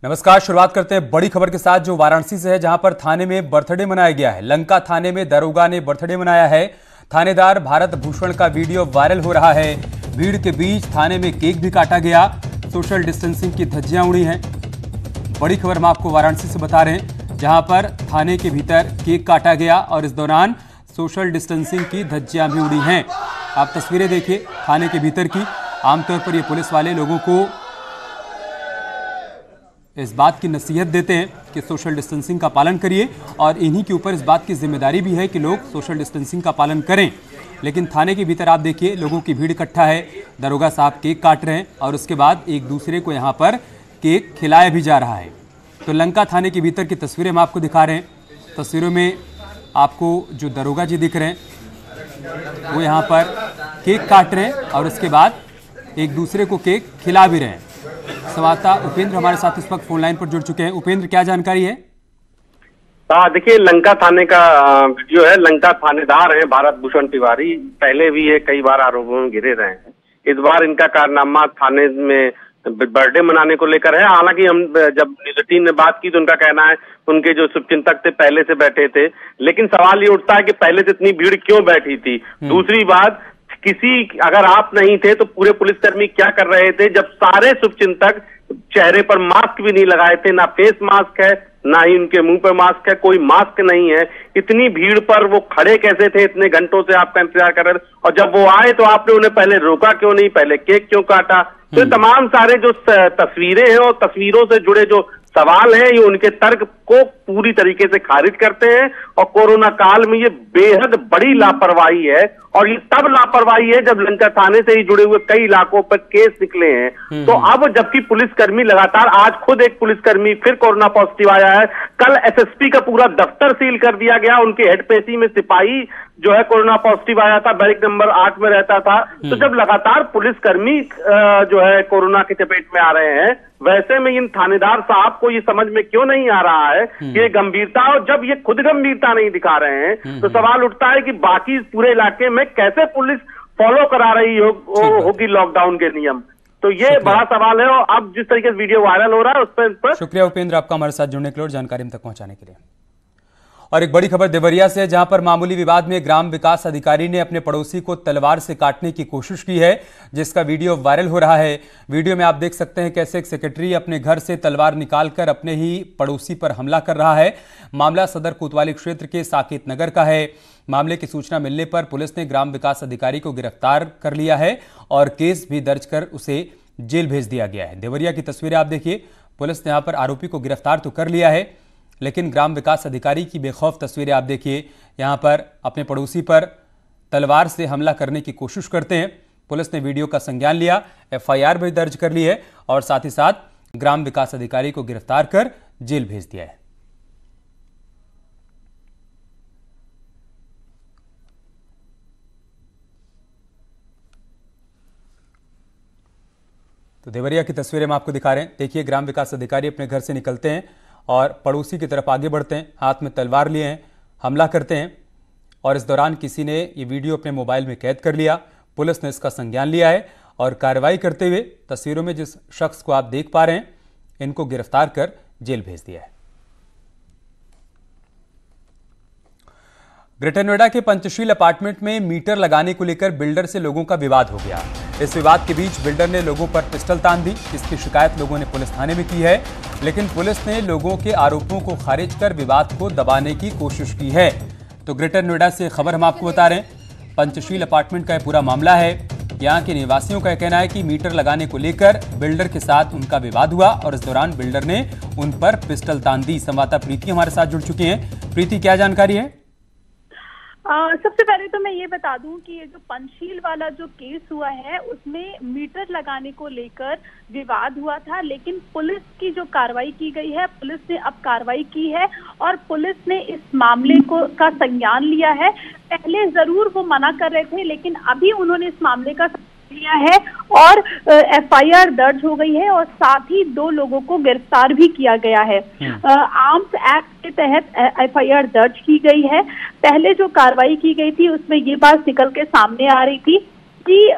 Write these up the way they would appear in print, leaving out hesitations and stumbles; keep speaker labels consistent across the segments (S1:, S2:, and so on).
S1: नमस्कार। शुरुआत करते हैं बड़ी खबर के साथ जो वाराणसी से है, जहां पर थाने में बर्थडे मनाया गया है। लंका थाने में दरोगा ने बर्थडे मनाया है। थानेदार भारत भूषण का वीडियो वायरल हो रहा है। भीड़ के बीच थाने में केक भी काटा गया। सोशल डिस्टेंसिंग की धज्जियां उड़ी हैं। बड़ी खबर हम आपको वाराणसी से बता रहे हैं, जहां पर थाने के भीतर केक काटा गया और इस दौरान सोशल डिस्टेंसिंग की धज्जियां भी उड़ी हैं। आप तस्वीरें देखिए थाने के भीतर की। आमतौर पर ये पुलिस वाले लोगों को इस बात की नसीहत देते हैं कि सोशल डिस्टेंसिंग का पालन करिए और इन्हीं के ऊपर इस बात की जिम्मेदारी भी है कि लोग सोशल डिस्टेंसिंग का पालन करें। लेकिन थाने के भीतर आप देखिए लोगों की भीड़ इकट्ठा है। दरोगा साहब केक काट रहे हैं और उसके बाद एक दूसरे को यहाँ पर केक खिलाया भी जा रहा है। तो लंका थाने के भीतर की तस्वीरें हम आपको दिखा रहे हैं। तस्वीरों में आपको जो दरोगा जी दिख रहे हैं वो यहाँ पर केक काट रहे हैं और उसके बाद एक दूसरे को केक खिला भी रहे हैं। संवाददाता उपेंद्र हमारे साथ इस वक्त फोन लाइन पर जुड़ चुके हैं। उपेंद्र, क्या जानकारी है?
S2: देखिए, लंका थाने का वीडियो है। लंका थानेदार हैं भारत भूषण तिवारी। पहले भी ये कई बार आरोपों में घिरे रहे हैं। इस बार इनका कारनामा थाने में बर्थडे मनाने को लेकर है। हालांकि हम जब न्यूज़ 18 ने बात की तो उनका कहना है उनके जो शुभचिंतक थे पहले से बैठे थे, लेकिन सवाल ये उठता है कि पहले से इतनी भीड़ क्यों बैठी थी। दूसरी बात, अगर आप नहीं थे तो पूरे पुलिसकर्मी क्या कर रहे थे जब सारे शुभचिंतक चेहरे पर मास्क भी नहीं लगाए थे? ना फेस मास्क है, ना ही उनके मुंह पर मास्क है, कोई मास्क नहीं है। इतनी भीड़ पर वो खड़े कैसे थे? इतने घंटों से आपका इंतजार कर रहे थे और जब वो आए तो आपने उन्हें पहले रोका क्यों नहीं? पहले केक क्यों काटा? तो तमाम सारे जो तस्वीरें हैं और तस्वीरों से जुड़े जो सवाल हैं ये उनके तर्क को पूरी तरीके से खारिज करते हैं। और कोरोना काल में ये बेहद बड़ी लापरवाही है और ये तब लापरवाही है जब लंका थाने से ही जुड़े हुए कई इलाकों पर केस निकले हैं। तो अब जबकि पुलिसकर्मी लगातार, आज खुद एक पुलिसकर्मी फिर कोरोना पॉजिटिव आया है। कल एसएसपी का पूरा दफ्तर सील कर दिया गया। उनके हेडपेशी में सिपाही जो है कोरोना पॉजिटिव आया था, बैरिक नंबर 8 में रहता था। तो जब लगातार पुलिसकर्मी जो है कोरोना की चपेट में आ रहे हैं, वैसे में इन थानेदार साहब को ये समझ में क्यों नहीं आ रहा है कि ये गंभीरता, और जब ये खुद गंभीरता नहीं दिखा रहे हैं तो सवाल उठता है कि बाकी पूरे इलाके में कैसे पुलिस फॉलो करा रही होगी लॉकडाउन के नियम। तो ये बड़ा सवाल है। और अब जिस तरीके से वीडियो वायरल हो रहा है उस पर
S1: शुक्रिया उपेंद्र आपका हमारे साथ जुड़ने के लिए और जानकारी हम तक पहुंचाने के लिए। और एक बड़ी खबर देवरिया से, जहां पर मामूली विवाद में ग्राम विकास अधिकारी ने अपने पड़ोसी को तलवार से काटने की कोशिश की है, जिसका वीडियो वायरल हो रहा है। वीडियो में आप देख सकते हैं कैसे एक सेक्रेटरी अपने घर से तलवार निकालकर अपने ही पड़ोसी पर हमला कर रहा है। मामला सदर कोतवाली क्षेत्र के साकेत नगर का है। मामले की सूचना मिलने पर पुलिस ने ग्राम विकास अधिकारी को गिरफ्तार कर लिया है और केस भी दर्ज कर उसे जेल भेज दिया गया है। देवरिया की तस्वीरें आप देखिए। पुलिस ने यहां पर आरोपी को गिरफ्तार तो कर लिया है, लेकिन ग्राम विकास अधिकारी की बेखौफ तस्वीरें आप देखिए। यहां पर अपने पड़ोसी पर तलवार से हमला करने की कोशिश करते हैं। पुलिस ने वीडियो का संज्ञान लिया, एफआईआर भी दर्ज कर ली है और साथ ही साथ ग्राम विकास अधिकारी को गिरफ्तार कर जेल भेज दिया है। तो देवरिया की तस्वीरें हम आपको दिखा रहे हैं। देखिए, ग्राम विकास अधिकारी अपने घर से निकलते हैं और पड़ोसी की तरफ आगे बढ़ते हैं, हाथ में तलवार लिए हैं, हमला करते हैं और इस दौरान किसी ने ये वीडियो अपने मोबाइल में कैद कर लिया। पुलिस ने इसका संज्ञान लिया है और कार्रवाई करते हुए तस्वीरों में जिस शख्स को आप देख पा रहे हैं इनको गिरफ्तार कर जेल भेज दिया है। ग्रेटर नोएडा के पंचशील अपार्टमेंट में मीटर लगाने को लेकर बिल्डर से लोगों का विवाद हो गया। इस विवाद के बीच बिल्डर ने लोगों पर पिस्टल तान दी। इसकी शिकायत लोगों ने पुलिस थाने में की है, लेकिन पुलिस ने लोगों के आरोपों को खारिज कर विवाद को दबाने की कोशिश की है। तो ग्रेटर नोएडा से खबर हम आपको बता रहे हैं। पंचशील अपार्टमेंट का यह पूरा मामला है। यहाँ के निवासियों का कहना है कि मीटर लगाने को लेकर बिल्डर के साथ उनका विवाद हुआ और इस दौरान बिल्डर ने उन पर पिस्टल तान दी। संवाददाता प्रीति हमारे साथ जुड़ चुकी हैं। प्रीति, क्या जानकारी है?
S3: सबसे पहले तो मैं ये बता दूं कि ये जो पंचशील वाला जो केस हुआ है उसमें मीटर लगाने को लेकर विवाद हुआ था, लेकिन पुलिस की जो कार्रवाई की गई है, पुलिस ने अब कार्रवाई की है और पुलिस ने इस मामले का संज्ञान लिया है। पहले जरूर वो मना कर रहे थे, लेकिन अभी उन्होंने इस मामले का लिया है और एफआईआर दर्ज हो गई है और साथ ही 2 लोगों को गिरफ्तार भी किया गया है। आर्म्स एक्ट के तहत एफआईआर दर्ज की गई है। पहले जो कार्रवाई की गई थी उसमें ये बात निकल के सामने आ रही थी कि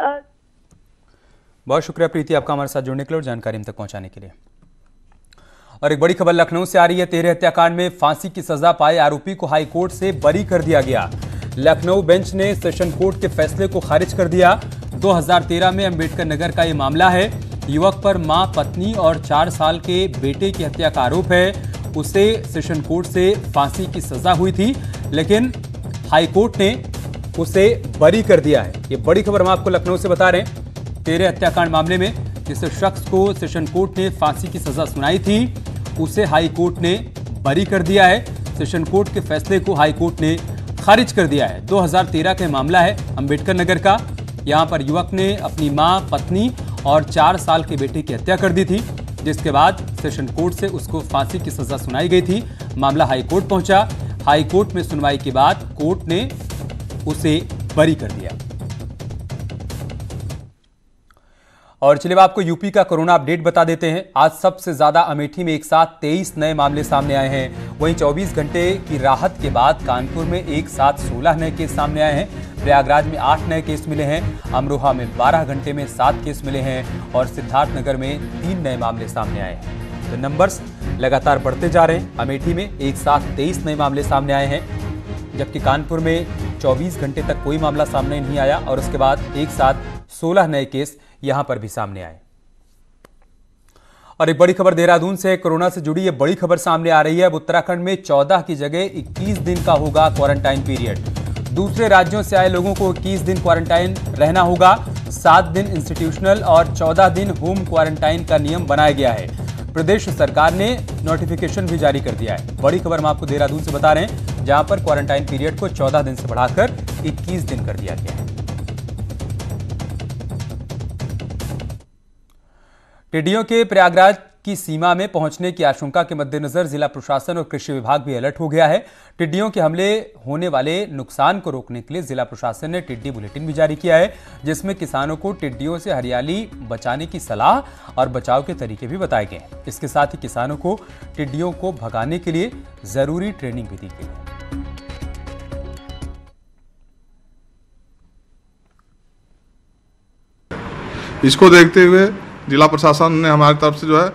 S1: बहुत शुक्रिया प्रीति आपका हमारे साथ जुड़ने के लिए और जानकारी हम तक पहुंचाने के लिए। और एक बड़ी खबर लखनऊ से आ रही है। 13 हत्याकांड में फांसी की सजा पाए आरोपी को हाई कोर्ट से बरी कर दिया गया। लखनऊ बेंच ने सेशन कोर्ट के फैसले को खारिज कर दिया। 2013 में अंबेडकर नगर का ये मामला है। युवक पर मां, पत्नी और 4 साल के बेटे की हत्या का आरोप है। उसे सेशन कोर्ट से फांसी की सजा हुई थी, लेकिन हाई कोर्ट ने उसे बरी कर दिया है। ये बड़ी खबर हम आपको लखनऊ से बता रहे हैं। 13 हत्याकांड मामले में जिस शख्स को सेशन कोर्ट ने फांसी की सजा सुनाई थी, उसे हाई कोर्ट ने बरी कर दिया है। सेशन कोर्ट के फैसले को हाई कोर्ट ने खारिज कर दिया है। 2013 का मामला है अंबेडकर नगर का। यहां पर युवक ने अपनी मां, पत्नी और 4 साल के बेटे की हत्या कर दी थी, जिसके बाद सेशन कोर्ट से उसको फांसी की सजा सुनाई गई थी। मामला हाई कोर्ट पहुंचा। हाई कोर्ट में सुनवाई के बाद कोर्ट ने उसे बरी कर दिया। और चलिए आपको यूपी का कोरोना अपडेट बता देते हैं। आज सबसे ज्यादा अमेठी में एक साथ 23 नए मामले सामने आए हैं। वहीं 24 घंटे की राहत के बाद कानपुर में एक साथ 16 नए केस सामने आए हैं। प्रयागराज में 8 नए केस मिले हैं। अमरोहा में 12 घंटे में 7 केस मिले हैं और सिद्धार्थनगर में 3 नए मामले सामने आए हैं। तो नंबर्स लगातार बढ़ते जा रहे हैं। अमेठी में एक साथ 23 नए मामले सामने आए हैं, जबकि कानपुर में 24 घंटे तक कोई मामला सामने नहीं आया और उसके बाद एक साथ 16 नए केस यहां पर भी सामने आए। और एक बड़ी खबर देहरादून से कोरोना से जुड़ी ये बड़ी खबर सामने आ रही है। अब उत्तराखंड में 14 की जगह 21 दिन का होगा क्वारंटाइन पीरियड। दूसरे राज्यों से आए लोगों को 21 दिन क्वारंटाइन रहना होगा। 7 दिन इंस्टीट्यूशनल और 14 दिन होम क्वारंटाइन का नियम बनाया गया है। प्रदेश सरकार ने नोटिफिकेशन भी जारी कर दिया है। बड़ी खबर हम आपको देहरादून से बता रहे हैं, जहां पर क्वारंटाइन पीरियड को 14 दिन से बढ़ाकर 21 दिन कर दिया गया है। टिड्डियों के प्रयागराज की सीमा में पहुंचने की आशंका के मद्देनजर जिला प्रशासन और कृषि विभाग भी अलर्ट हो गया है। टिड्डियों के हमले होने वाले नुकसान को रोकने के लिए जिला प्रशासन ने टिड्डी बुलेटिन भी जारी किया है, जिसमें किसानों को टिड्डियों से हरियाली बचाने की सलाह और बचाव के तरीके भी बताए गए हैं। इसके साथ ही किसानों को टिड्डियों को भगाने के लिए जरूरी ट्रेनिंग भी दी गई है।
S4: इसको देखते हुए जिला प्रशासन ने हमारी तरफ से जो है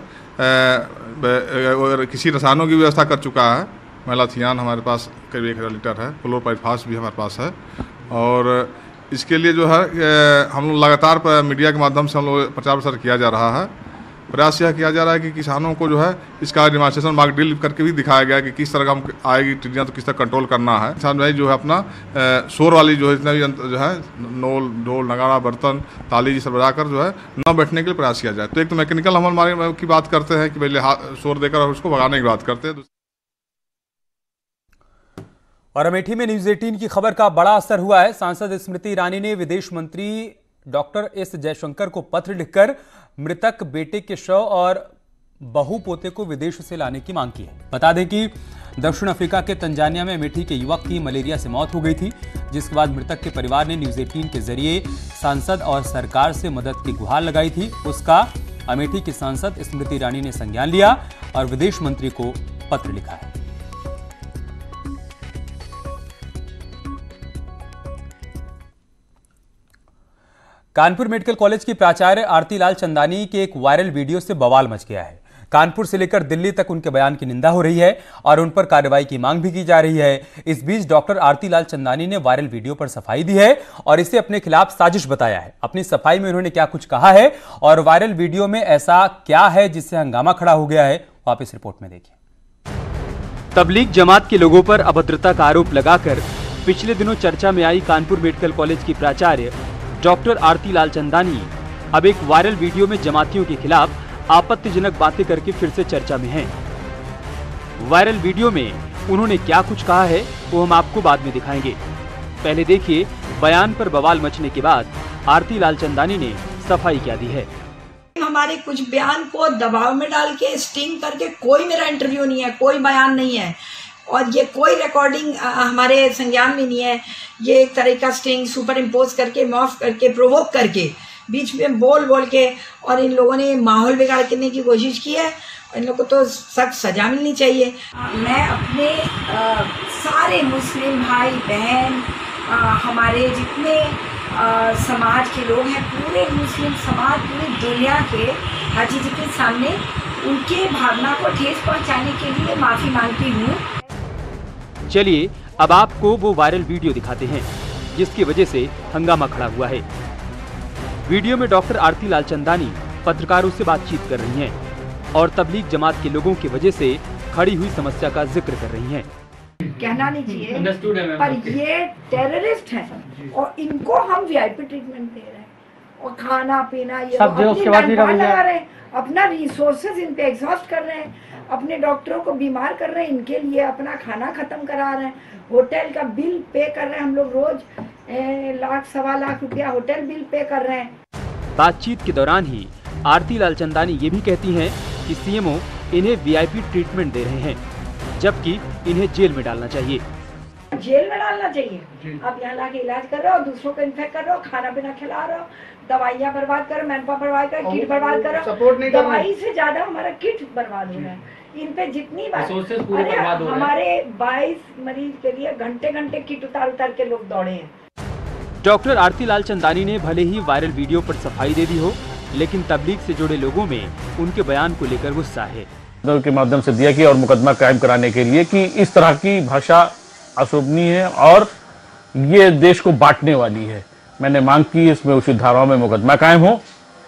S4: किसी रसायनों की व्यवस्था कर चुका है। मेलाथियान हमारे पास करीब 1000 लीटर है। क्लोरोपाइरिफास भी हमारे पास है। और इसके लिए जो है हम लोग लगातार मीडिया के माध्यम से हम लोग प्रचार प्रसार किया जा रहा है। प्रयास यह किया जा रहा है कि किसानों को जो है इसका डेमोन्स्ट्रेशन मॉक ड्रिल करके भी दिखाया गया कि किस तरह का हम आएगी टिड्डियाँ तो किस तरह कंट्रोल करना है। किसान भाई जो है अपना शोर वाली जो है जितना भी जो है नोल, ढोल, नगाड़ा, बर्तन, ताली ये सब बजाकर जो है न बैठने के लिए प्रयास किया जाए। तो एक तो मैकेनिकल हमारे की बात करते हैं कि पहले शोर देकर उसको भगाने की बात करते हैं।
S1: और अमेठी में न्यूज 18 की खबर का बड़ा असर हुआ है। सांसद स्मृति ईरानी ने विदेश मंत्री डॉक्टर एस जयशंकर को पत्र लिखकर मृतक बेटे के शव और बहू पोते को विदेश से लाने की मांग की है। बता दें कि दक्षिण अफ्रीका के तंजानिया में अमेठी के युवक की मलेरिया से मौत हो गई थी, जिसके बाद मृतक के परिवार ने न्यूज 18 के जरिए सांसद और सरकार से मदद की गुहार लगाई थी। उसका अमेठी की सांसद स्मृति ईरानी ने संज्ञान लिया और विदेश मंत्री को पत्र लिखा है। कानपुर मेडिकल कॉलेज की प्राचार्य आरती लाल चंदानी के एक वायरल वीडियो से बवाल मच गया है। कानपुर से लेकर दिल्ली तक उनके बयान की निंदा हो रही है और उन पर कार्रवाई की मांग भी की जा रही है। इस बीच डॉक्टर आरती लाल चंदानी ने वायरल वीडियो पर सफाई दी है और इसे अपने खिलाफ साजिश बताया है। अपनी सफाई में उन्होंने क्या कुछ कहा है और वायरल वीडियो में ऐसा क्या है जिससे हंगामा खड़ा हो गया है, वापस रिपोर्ट में देखिए। तबलीग जमात के लोगों पर अभद्रता का आरोप लगाकर पिछले दिनों चर्चा में आई कानपुर मेडिकल कॉलेज की प्राचार्य डॉक्टर आरती लाल चंदानी अब एक वायरल वीडियो में जमातियों के खिलाफ आपत्तिजनक बातें करके फिर से चर्चा में हैं। वायरल वीडियो में उन्होंने क्या कुछ कहा है वो हम आपको बाद में दिखाएंगे। पहले देखिए बयान पर बवाल मचने के बाद आरती लाल चंदानी ने सफाई क्या दी है।
S5: हमारे कुछ बयान को दबाव में डाल के स्टिंग करके कोई मेरा इंटरव्यू नहीं है, कोई बयान नहीं है और ये कोई रिकॉर्डिंग हमारे संज्ञान में नहीं है। ये एक तरह का स्टिंग सुपर इम्पोज करके, मॉफ करके, प्रोवोक करके, बीच में बोल के और इन लोगों ने माहौल बिगाड़ने की कोशिश की है। इन लोगों को तो सख्त सजा मिलनी चाहिए। मैं अपने सारे मुस्लिम भाई बहन, हमारे जितने समाज के लोग हैं, पूरे मुस्लिम समाज, पूरी दुनिया के हाजी जी के सामने उनकी भावना को ठेस पहुंचाने के लिए माफी मांगती हूँ।
S1: चलिए अब आपको वो वायरल वीडियो दिखाते हैं जिसकी वजह से हंगामा खड़ा हुआ है। वीडियो में डॉक्टर आरती लालचंदानी पत्रकारों से बातचीत कर रही हैं और तबलीग जमात के लोगों की वजह से खड़ी हुई समस्या का जिक्र कर रही हैं।
S5: कहना नहीं चाहिए पर ये टेररिस्ट हैं और इनको हम वीआईपी ट्रीटमेंट दे रहे हैं और खाना पीना ये अपना रिसोर्सेज इन पे एग्जॉस्ट कर रहे हैं, अपने डॉक्टरों को बीमार कर रहे हैं, इनके लिए अपना खाना खत्म करा रहे हैं, होटल का बिल पे कर रहे हैं। हम लोग रोज लाख सवा लाख रुपया होटल बिल पे कर रहे हैं।
S1: बातचीत के दौरान ही आरती लालचंदानी ये भी कहती हैं कि सीएमओ इन्हें वीआईपी ट्रीटमेंट दे रहे हैं जबकि इन्हें जेल में डालना चाहिए।
S5: जेल में डालना चाहिए। आप यहाँ लाके इलाज कर रहे हो, दूसरों को इन्फेक्ट कर रहे हो, खाना पीना खिला रहे हो, दवाइयाँ बर्बाद करो, मैनपावर बर्बाद करो, किट बर्बाद करो। दवाई से ज्यादा हमारा किट बर्बाद हो रहा है। इन पे जितनी बार हमारे 22 मरीज के लिए घंटे घंटे किट उतार उतार के लोग दौड़े हैं।
S1: डॉक्टर आरती लालचंदानी ने भले ही वायरल वीडियो पर सफाई दे दी हो, लेकिन तबलीग से जुड़े लोगों में उनके बयान को लेकर गुस्सा है।
S6: के माध्यम से दिया कि और मुकदमा कायम कराने के लिए कि इस तरह की भाषा अशोभनीय है और ये देश को बांटने वाली है। मैंने मांग की इसमें उचित धाराओं में मुकदमा कायम हो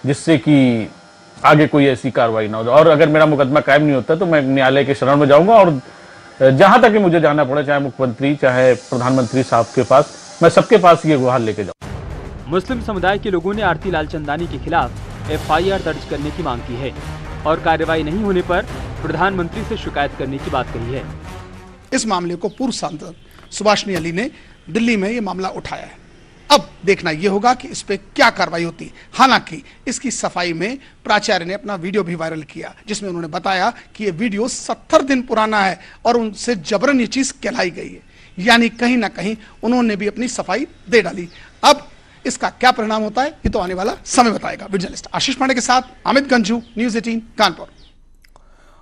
S6: जिससे कि आगे कोई ऐसी कार्रवाई ना हो। और अगर मेरा मुकदमा कायम नहीं होता तो मैं न्यायालय के शरण में जाऊंगा और जहां तक मुझे जाना पड़े, चाहे मुख्यमंत्री चाहे प्रधानमंत्री साहब के पास, मैं सबके पास ये गुहार लेके जाऊंगा।
S1: मुस्लिम समुदाय के लोगों ने आरती लालचंदानी के खिलाफ एफआईआर दर्ज करने की मांग की है और कार्रवाई नहीं होने पर प्रधानमंत्री से शिकायत करने की बात कही है।
S7: इस मामले को पूर्व सांसद सुभाषनी अली ने दिल्ली में ये मामला उठाया है। अब देखना यह होगा कि इस पे क्या कार्रवाई होती है। हालांकि इसकी सफाई में प्राचार्य ने अपना वीडियो भी वायरल किया जिसमें उन्होंने बताया कि ये वीडियो 70 दिन पुराना है और उनसे जबरन ये चीज कहलाई गई है, यानी कहीं ना कहीं उन्होंने भी अपनी सफाई दे डाली। अब इसका क्या परिणाम होता है ये तो आने वाला समय बताएगा। जर्नलिस्ट आशीष पांडे के साथ अमित गंजू, न्यूज़ 18 कानपुर।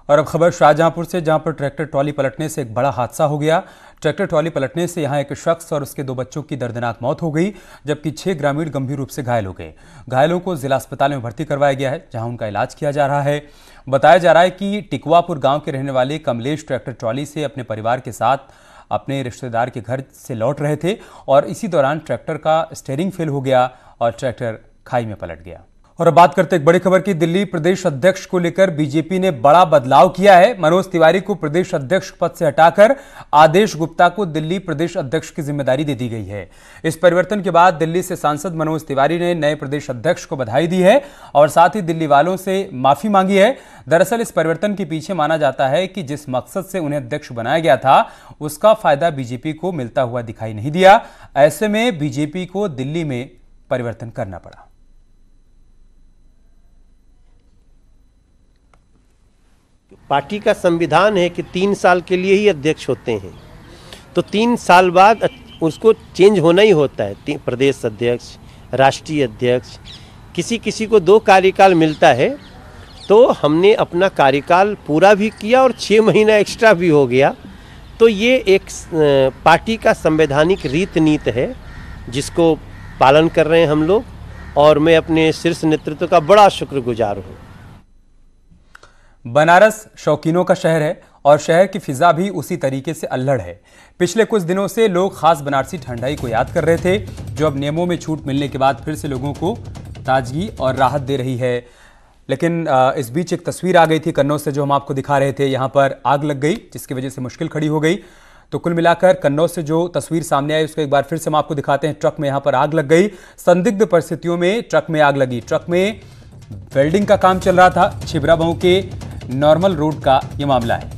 S1: और अब खबर शाहजहांपुर से, जहां पर ट्रैक्टर ट्रॉली पलटने से एक बड़ा हादसा हो गया। ट्रैक्टर ट्रॉली पलटने से यहां एक शख्स और उसके 2 बच्चों की दर्दनाक मौत हो गई जबकि 6 ग्रामीण गंभीर रूप से घायल हो गए। घायलों को जिला अस्पताल में भर्ती करवाया गया है जहां उनका इलाज किया जा रहा है। बताया जा रहा है कि टिकवापुर गांव के रहने वाले कमलेश ट्रैक्टर ट्रॉली से अपने परिवार के साथ अपने रिश्तेदार के घर से लौट रहे थे और इसी दौरान ट्रैक्टर का स्टीयरिंग फेल हो गया और ट्रैक्टर खाई में पलट गया। और अब बात करते हैं एक बड़ी खबर की। दिल्ली प्रदेश अध्यक्ष को लेकर बीजेपी ने बड़ा बदलाव किया है। मनोज तिवारी को प्रदेश अध्यक्ष पद से हटाकर आदेश गुप्ता को दिल्ली प्रदेश अध्यक्ष की जिम्मेदारी दे दी गई है। इस परिवर्तन के बाद दिल्ली से सांसद मनोज तिवारी ने नए प्रदेश अध्यक्ष को बधाई दी है और साथ ही दिल्ली वालों से माफी मांगी है। दरअसल इस परिवर्तन के पीछे माना जाता है कि जिस मकसद से उन्हें अध्यक्ष बनाया गया था उसका फायदा बीजेपी को मिलता हुआ दिखाई नहीं दिया। ऐसे में बीजेपी को दिल्ली में परिवर्तन करना पड़ा।
S8: पार्टी का संविधान है कि 3 साल के लिए ही अध्यक्ष होते हैं, तो 3 साल बाद उसको चेंज होना ही होता है। प्रदेश अध्यक्ष, राष्ट्रीय अध्यक्ष, किसी किसी को 2 कार्यकाल मिलता है। तो हमने अपना कार्यकाल पूरा भी किया और 6 महीना एक्स्ट्रा भी हो गया। तो ये एक पार्टी का संवैधानिक रीत नीति है जिसको पालन कर रहे हैं हम लोग और मैं अपने शीर्ष नेतृत्व का बड़ा शुक्रगुजार हूँ।
S1: बनारस शौकीनों का शहर है और शहर की फिजा भी उसी तरीके से अल्हड़ है। पिछले कुछ दिनों से लोग खास बनारसी ठंडाई को याद कर रहे थे जो अब नियमों में छूट मिलने के बाद फिर से लोगों को ताजगी और राहत दे रही है। लेकिन इस बीच एक तस्वीर आ गई थी कन्नौज से जो हम आपको दिखा रहे थे। यहाँ पर आग लग गई जिसकी वजह से मुश्किल खड़ी हो गई। तो कुल मिलाकर कन्नौज से जो तस्वीर सामने आई उसको एक बार फिर से हम आपको दिखाते हैं। ट्रक में यहाँ पर आग लग गई। संदिग्ध परिस्थितियों में ट्रक में आग लगी। ट्रक में वेल्डिंग का काम चल रहा था। छिबरामऊ के नॉर्मल रोड का ये मामला है।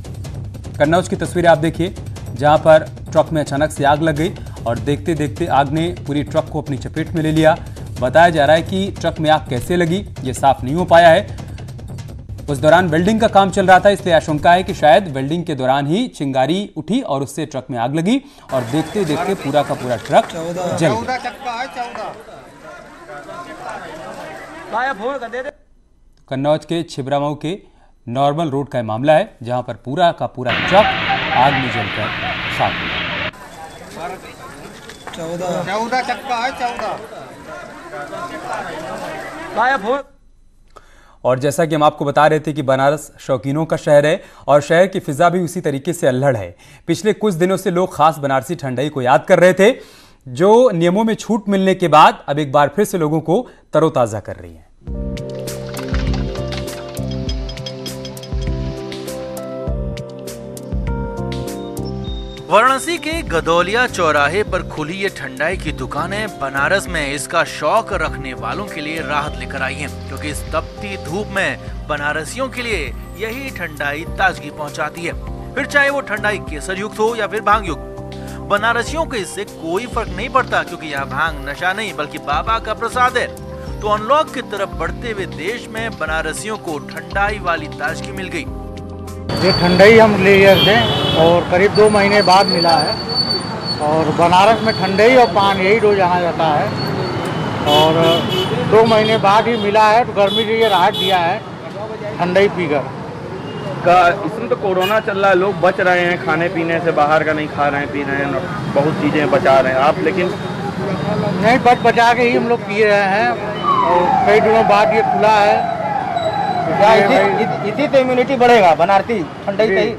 S1: कन्नौज की तस्वीरें आप देखिए जहां पर ट्रक में अचानक से आग लग गई और देखते देखते आग ने पूरी ट्रक को अपनी चपेट में ले लिया। बताया जा रहा है कि ट्रक में आग कैसे लगी ये साफ नहीं हो पाया है। उस दौरान वेल्डिंग का काम चल रहा था, इसलिए आशंका है कि शायद वेल्डिंग के दौरान ही चिंगारी उठी और उससे ट्रक में आग लगी और देखते देखते पूरा का पूरा ट्रक जल गया। कन्नौज के छिबरामऊ के नॉर्मल रोड का मामला है जहां पर पूरा का पूरा ट्रक आग में जलकर खाक हो गया। 14 चक्का है 14 गायब हो। और जैसा कि हम आपको बता रहे थे कि बनारस शौकीनों का शहर है और शहर की फिजा भी उसी तरीके से अल्हड़ है। पिछले कुछ दिनों से लोग खास बनारसी ठंडाई को याद कर रहे थे, जो नियमों में छूट मिलने के बाद अब एक बार फिर से लोगों को तरोताजा कर रही है।
S9: वाराणसी के गदौलिया चौराहे पर खुली ये ठंडाई की दुकानें बनारस में इसका शौक रखने वालों के लिए राहत लेकर आई हैं, क्योंकि इस तपती धूप में बनारसियों के लिए यही ठंडाई ताजगी पहुंचाती है। फिर चाहे वो ठंडाई केसर युक्त हो या फिर भांग युक्त, बनारसियों को इससे कोई फर्क नहीं पड़ता, क्योंकि यहाँ भांग नशा नहीं बल्कि बाबा का प्रसाद है। तो अनलॉक की तरफ बढ़ते हुए देश में बनारसियों को ठंडाई वाली ताजगी मिल गई।
S10: ये ठंडाई हम ले थे और करीब 2 महीने बाद मिला है, और बनारस में ठंडाई और पान यही रोज यहाँ जाता है, और 2 महीने बाद ही मिला है, तो गर्मी से ये राहत दिया है ठंडाई पीकर।
S6: इसमें तो कोरोना चल रहा है, लोग बच रहे हैं खाने पीने से, बाहर का नहीं खा रहे हैं, पी रहे हैं, बहुत चीज़ें बचा रहे हैं आप, लेकिन
S10: नहीं बचा के ही हम लोग पी रहे हैं, और कई दिनों बाद ये खुला है। इसी तो इम्यूनिटी बढ़ेगा बनारसी ठंडाई से ही।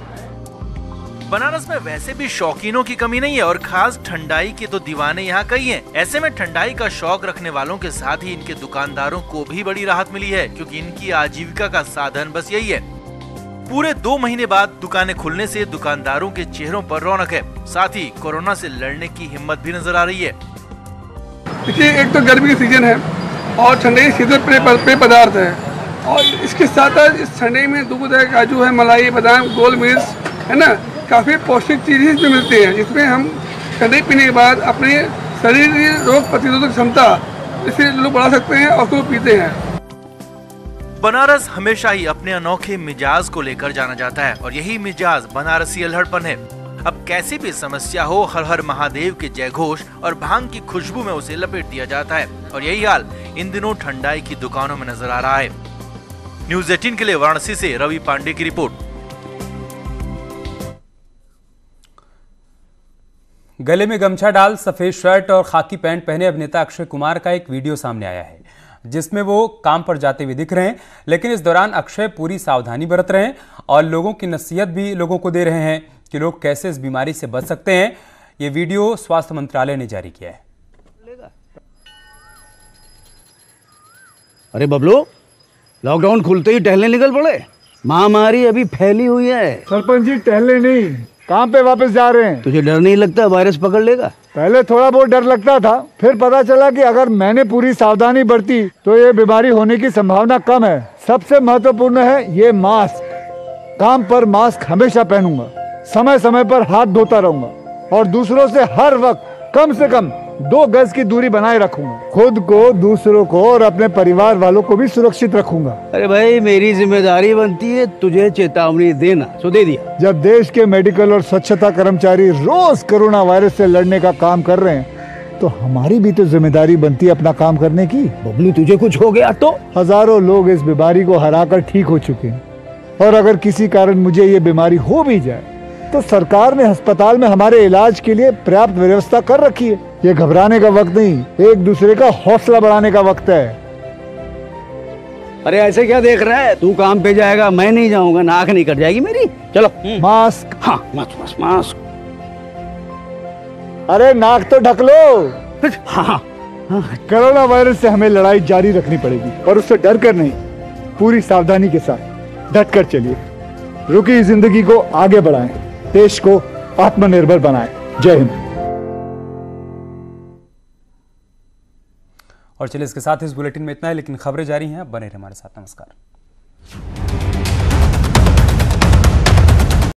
S9: बनारस में वैसे भी शौकीनों की कमी नहीं है, और खास ठंडाई के तो दीवाने यहाँ कई हैं। ऐसे में ठंडाई का शौक रखने वालों के साथ ही इनके दुकानदारों को भी बड़ी राहत मिली है, क्योंकि इनकी आजीविका का साधन बस यही है। पूरे 2 महीने बाद दुकानें खुलने से दुकानदारों के चेहरों पर रौनक है, साथ ही कोरोना से लड़ने की हिम्मत भी नजर आ रही है।
S11: देखिए, एक तो गर्मी का सीजन है और ठंडाई सीजन पेय पदार्थ है, और इसके साथ इस ठंडे में दूध है, काजू है, मलाई, बादाम, गोल मिर्च है ना, काफ़ी पौष्टिक चीज़ें इसमें मिलती हैं, जिसमें हम ठंडाई पीने के बाद अपने शरीर की रोग प्रतिरोधक क्षमता इसे लोग बढ़ा सकते हैं और उसको पीते हैं।
S9: बनारस हमेशा ही अपने अनोखे मिजाज को लेकर जाना जाता है, और यही मिजाज बनारसी अल्हड़पन है। अब कैसी भी समस्या हो, हर हर महादेव के जयघोष और भांग की खुशबू में उसे लपेट दिया जाता है, और यही हाल इन दिनों ठंडाई की दुकानों में नजर आ रहा है। न्यूज़ 18 के लिए वाराणसी से रवि पांडे की रिपोर्ट।
S1: गले में गमछा डाल सफेद शर्ट और खाकी पैंट पहने अभिनेता अक्षय कुमार का एक वीडियो सामने आया है, जिसमें वो काम पर जाते हुए दिख रहे हैं, लेकिन इस दौरान अक्षय पूरी सावधानी बरत रहे हैं और लोगों की नसीहत भी लोगों को दे रहे हैं कि लोग कैसे इस बीमारी से बच सकते हैं। ये वीडियो स्वास्थ्य मंत्रालय ने जारी किया है।
S12: अरे बबलू, लॉकडाउन खुलते ही टहलने निकल पड़े, महामारी अभी फैली हुई है।
S13: सरपंच जी, टहलने नहीं, काम पे वापस जा रहे हैं।
S12: तुझे डर नहीं लगता वायरस पकड़ लेगा?
S13: पहले थोड़ा बहुत डर लगता था, फिर पता चला कि अगर मैंने पूरी सावधानी बरती तो ये बीमारी होने की संभावना कम है। सबसे महत्वपूर्ण है ये मास्क। काम पर मास्क हमेशा पहनूंगा, समय समय पर हाथ धोता रहूंगा और दूसरों से हर वक्त कम से कम 2 गज की दूरी बनाए रखूंगा। खुद को, दूसरों को और अपने परिवार वालों को भी सुरक्षित रखूंगा।
S12: अरे भाई, मेरी जिम्मेदारी बनती है तुझे चेतावनी देना, सो दे दिया।
S13: जब देश के मेडिकल और स्वच्छता कर्मचारी रोज कोरोना वायरस से लड़ने का काम कर रहे हैं, तो हमारी भी तो जिम्मेदारी बनती है अपना काम करने की।
S12: बबलू, तुझे कुछ हो गया तो?
S13: हजारों लोग इस बीमारी को हराकर ठीक हो चुके हैं, और अगर किसी कारण मुझे ये बीमारी हो भी जाए तो सरकार ने अस्पताल में हमारे इलाज के लिए पर्याप्त व्यवस्था कर रखी है। ये घबराने का वक्त नहीं, एक दूसरे का हौसला बढ़ाने का वक्त है।
S12: अरे ऐसे क्या देख रहा है? तू काम पे जाएगा, मैं नहीं जाऊंगा, नाक नहीं कट जाएगी मेरी। चलो।
S13: मास्क।
S12: हाँ, मास्क।
S13: अरे नाक तो ढक लो।
S12: हाँ।
S13: कोरोना वायरस से हमें लड़ाई जारी रखनी पड़ेगी, और उससे डर कर नहीं, पूरी सावधानी के साथ डट कर चलिए। रुकी जिंदगी को आगे बढ़ाएं, देश को आत्मनिर्भर बनाएं। जय हिंद।
S1: और चलिए, इसके साथ इस बुलेटिन में इतना है, लेकिन खबरें जारी हैं, बने रहिए हमारे साथ। नमस्कार।